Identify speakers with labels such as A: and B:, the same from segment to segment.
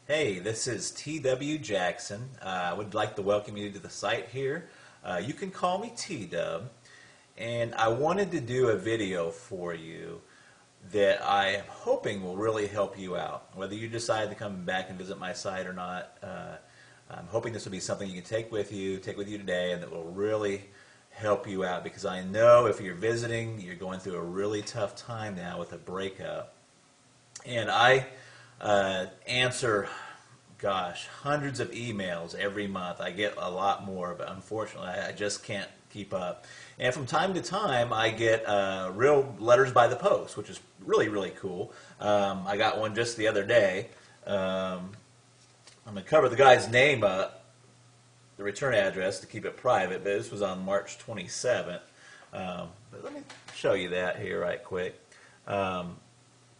A: Hey, this is T.W. Jackson. I would like to welcome you to the site here. You can call me T-Dub, and I wanted to do a video for you that I am hoping will really help you out. Whether you decide to come back and visit my site or not, I'm hoping this will be something you can take with you today, and that will really help you out, because I know if you're visiting, you're going through a really tough time now with a breakup. And I answer, gosh, hundreds of emails every month. I get a lot more, but unfortunately I just can't keep up. And from time to time I get real letters by the post, which is really, really cool. I got one just the other day. I'm going to cover the guy's name up, the return address, to keep it private, but this was on March 27th. But let me show you that here right quick.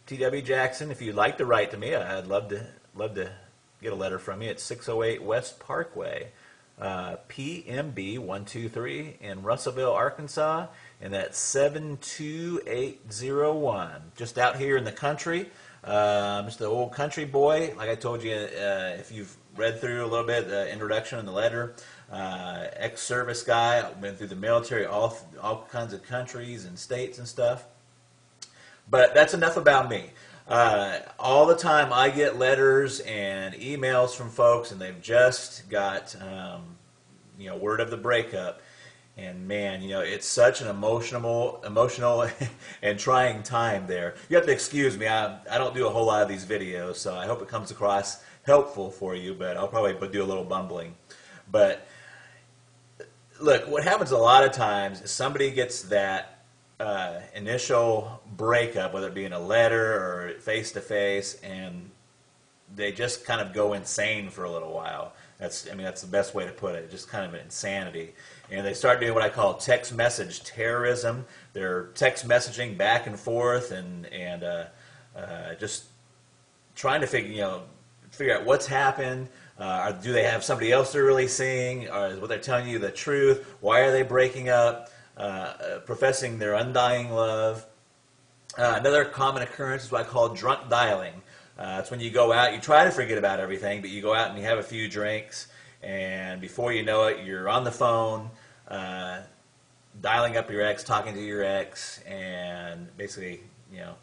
A: T.W. Jackson, if you'd like to write to me, I'd love to get a letter from you. It's 608 West Parkway, PMB 123 in Russellville, Arkansas, and that's 72801. Just out here in the country. Just an old country boy. Like I told you, if you've read through a little bit the introduction and the letter, ex-service guy. I've been through the military, all kinds of countries and states and stuff. But that's enough about me. All the time I get letters and emails from folks, and they've just got word of the breakup. And man, it's such an emotional and trying time there. You have to excuse me. I don't do a whole lot of these videos, so I hope it comes across helpful for you, but I'll probably do a little bumbling. But look, what happens a lot of times is somebody gets that initial breakup, whether it be in a letter or face-to-face, and they just kind of go insane for a little while. That's the best way to put it, just kind of an insanity. And they start doing what I call text message terrorism. They're text messaging back and forth and just trying to figure out what's happened. Do they have somebody else they're really seeing? Or is what they're telling you the truth? Why are they breaking up? Professing their undying love. Another common occurrence is what I call drunk dialing. It's when you go out, you try to forget about everything, but you go out and you have a few drinks, and before you know it, you're on the phone, dialing up your ex, talking to your ex, and basically,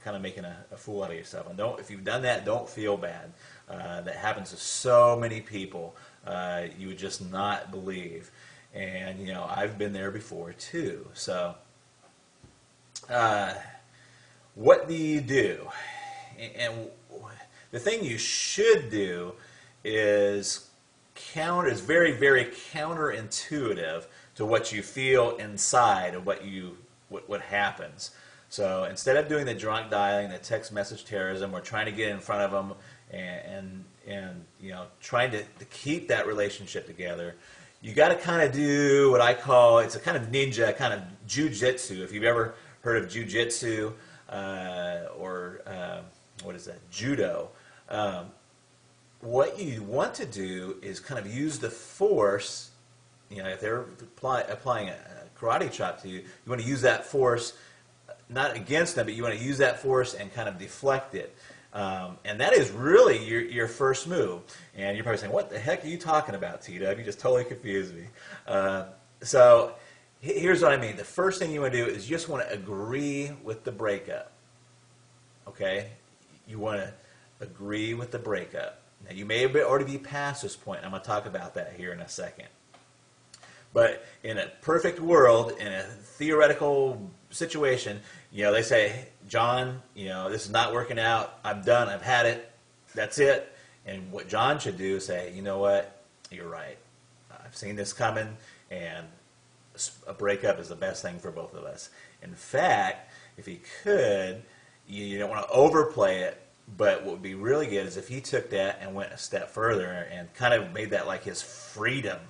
A: kind of making a fool out of yourself. And if you've done that, don't feel bad. That happens to so many people. You would just not believe. And, I've been there before, too. So, what do you do? And the thing you should do is very, very counterintuitive to what you feel inside of what happens. So, instead of doing the drunk dialing, the text message terrorism, or trying to get in front of them and trying to keep that relationship together, you got to kind of do what I call, it's a kind of ninja, kind of jujitsu. If you've ever heard of jujitsu or what is that, judo, what you want to do is kind of use the force. If they're applying a karate chop to you, you want to use that force not against them, but you want to use that force and kind of deflect it. And that is really your first move. And you're probably saying, what the heck are you talking about, T-Dub? You just totally confused me. So here's what I mean. The first thing you want to do is you just want to agree with the breakup. Okay? You want to agree with the breakup. Now, you may already be past this point. I'm going to talk about that here in a second. But in a perfect world, in a theoretical situation, they say, John, this is not working out. I'm done. I've had it. That's it. And what John should do is say, you know what? You're right. I've seen this coming, and a breakup is the best thing for both of us. In fact, if he could, you don't want to overplay it, but what would be really good is if he took that and went a step further and kind of made that like his freedom.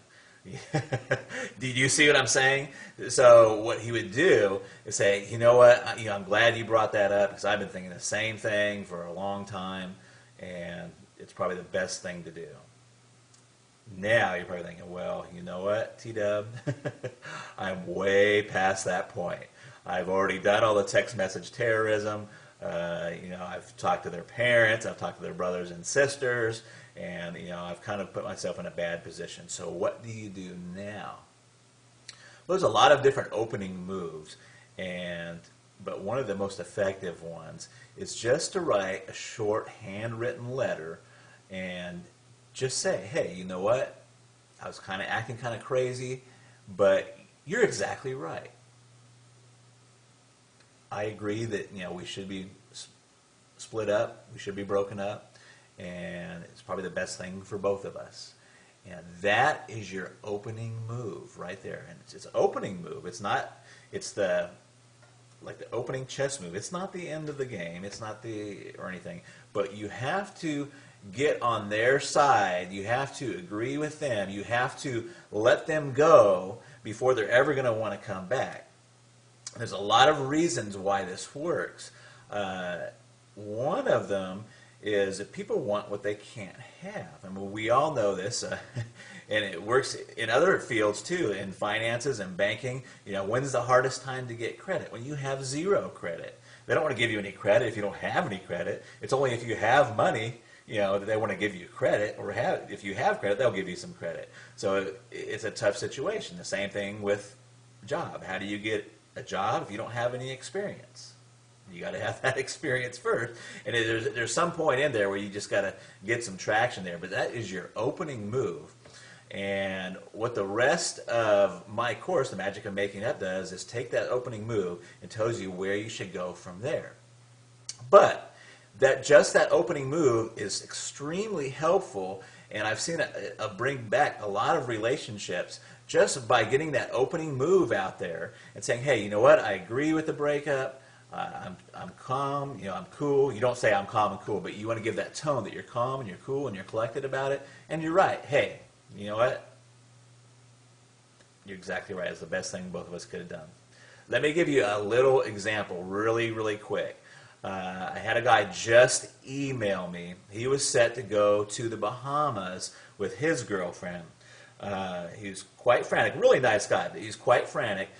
A: Did you see what I'm saying? So what he would do is say, you know what, I'm glad you brought that up, because I've been thinking the same thing for a long time, and it's probably the best thing to do. Now you're probably thinking, well, you know what, T-Dub, I'm way past that point. I've already done all the text message terrorism. I've talked to their parents, I've talked to their brothers and sisters, and I've kind of put myself in a bad position. So what do you do now? Well, there's a lot of different opening moves, but one of the most effective ones is just to write a short handwritten letter and just say, hey, you know what? I was kind of acting kind of crazy, but you're exactly right. I agree that we should be split up, we should be broken up, and it's probably the best thing for both of us. And that is your opening move right there. And it's an opening move. It's not. It's the opening chess move. It's not the end of the game. It's not or anything. But you have to get on their side. You have to agree with them. You have to let them go before they're ever going to want to come back. There's a lot of reasons why this works. One of them is that people want what they can't have. I mean, we all know this, and it works in other fields too, in finances and banking. When's the hardest time to get credit? When you have zero credit. They don't want to give you any credit if you don't have any credit. It's only if you have money, that they want to give you credit, or if you have credit, they'll give you some credit. So it's a tough situation. The same thing with a job. How do you get a job if you don't have any experience? You got to have that experience first, and there's some point in there where you just got to get some traction there. But that is your opening move, and what the rest of my course, The Magic of Making Up, does is take that opening move and tells you where you should go from there. But that opening move is extremely helpful, and I've seen it bring back a lot of relationships just by getting that opening move out there and saying, hey, you know what? I agree with the breakup. I'm calm, I'm cool. You don't say I'm calm and cool, but you want to give that tone that you're calm and you're cool and you're collected about it. And you're right. Hey, you know what? You're exactly right. It's the best thing both of us could have done. Let me give you a little example really, really quick. I had a guy just email me. He was set to go to the Bahamas with his girlfriend. He's quite frantic. Really nice guy, but he's quite frantic.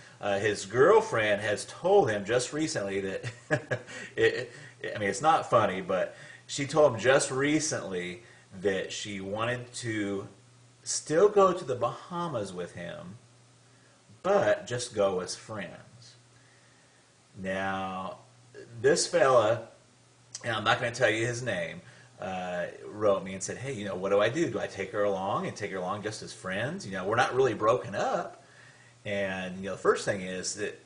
A: His girlfriend has told him just recently that, it's not funny, but she told him just recently that she wanted to still go to the Bahamas with him, but just go as friends. Now, this fella, and I'm not going to tell you his name, wrote me and said, hey, what do I do? Do I take her along and take her along just as friends? We're not really broken up. And, the first thing is that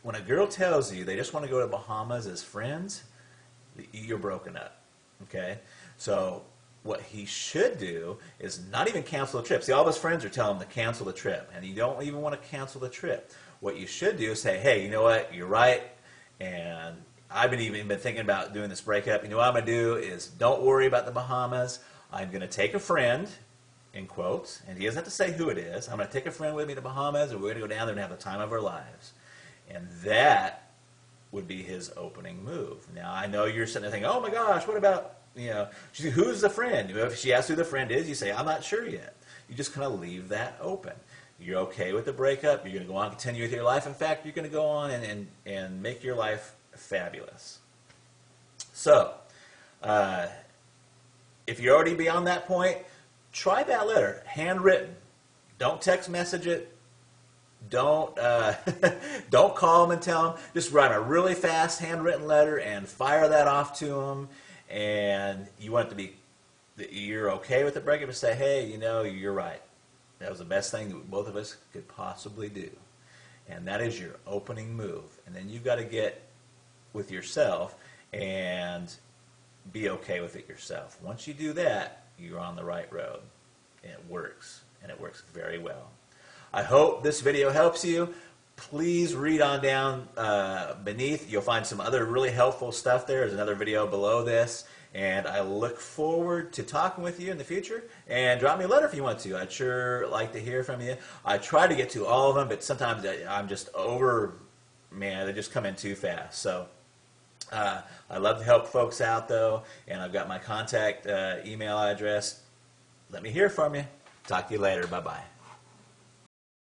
A: when a girl tells you they just want to go to Bahamas as friends, you're broken up, okay? So what he should do is not even cancel the trip. See, all of his friends are telling him to cancel the trip, and you don't even want to cancel the trip. What you should do is say, hey, you know what, you're right, and I've even been thinking about doing this breakup. You know what I'm going to do is don't worry about the Bahamas. I'm going to take a friend, in quotes, and he doesn't have to say who it is. I'm going to take a friend with me to the Bahamas, and we're going to go down there and have the time of our lives. And that would be his opening move. Now, I know you're sitting there thinking, oh my gosh, what about, who's the friend? If she asks who the friend is, you say, I'm not sure yet. You just kind of leave that open. You're okay with the breakup. You're going to go on and continue with your life. In fact, you're going to go on and make your life fabulous. So, if you're already beyond that point, try that letter, handwritten. Don't text message it. Don't don't call them and tell them. Just write a really fast handwritten letter and fire that off to them. And you want it to be that you're okay with the breakup and say, hey, you're right. That was the best thing that both of us could possibly do. And that is your opening move. And then you've got to get with yourself and be okay with it yourself. Once you do that, you're on the right road. And it works. And it works very well. I hope this video helps you. Please read on down beneath. You'll find some other really helpful stuff there. There's another video below this. And I look forward to talking with you in the future. And drop me a letter if you want to. I'd sure like to hear from you. I try to get to all of them, but sometimes I'm just they just come in too fast. So I love to help folks out, though. And I've got my contact email address. Let me hear from you. Talk to you later. Bye-bye.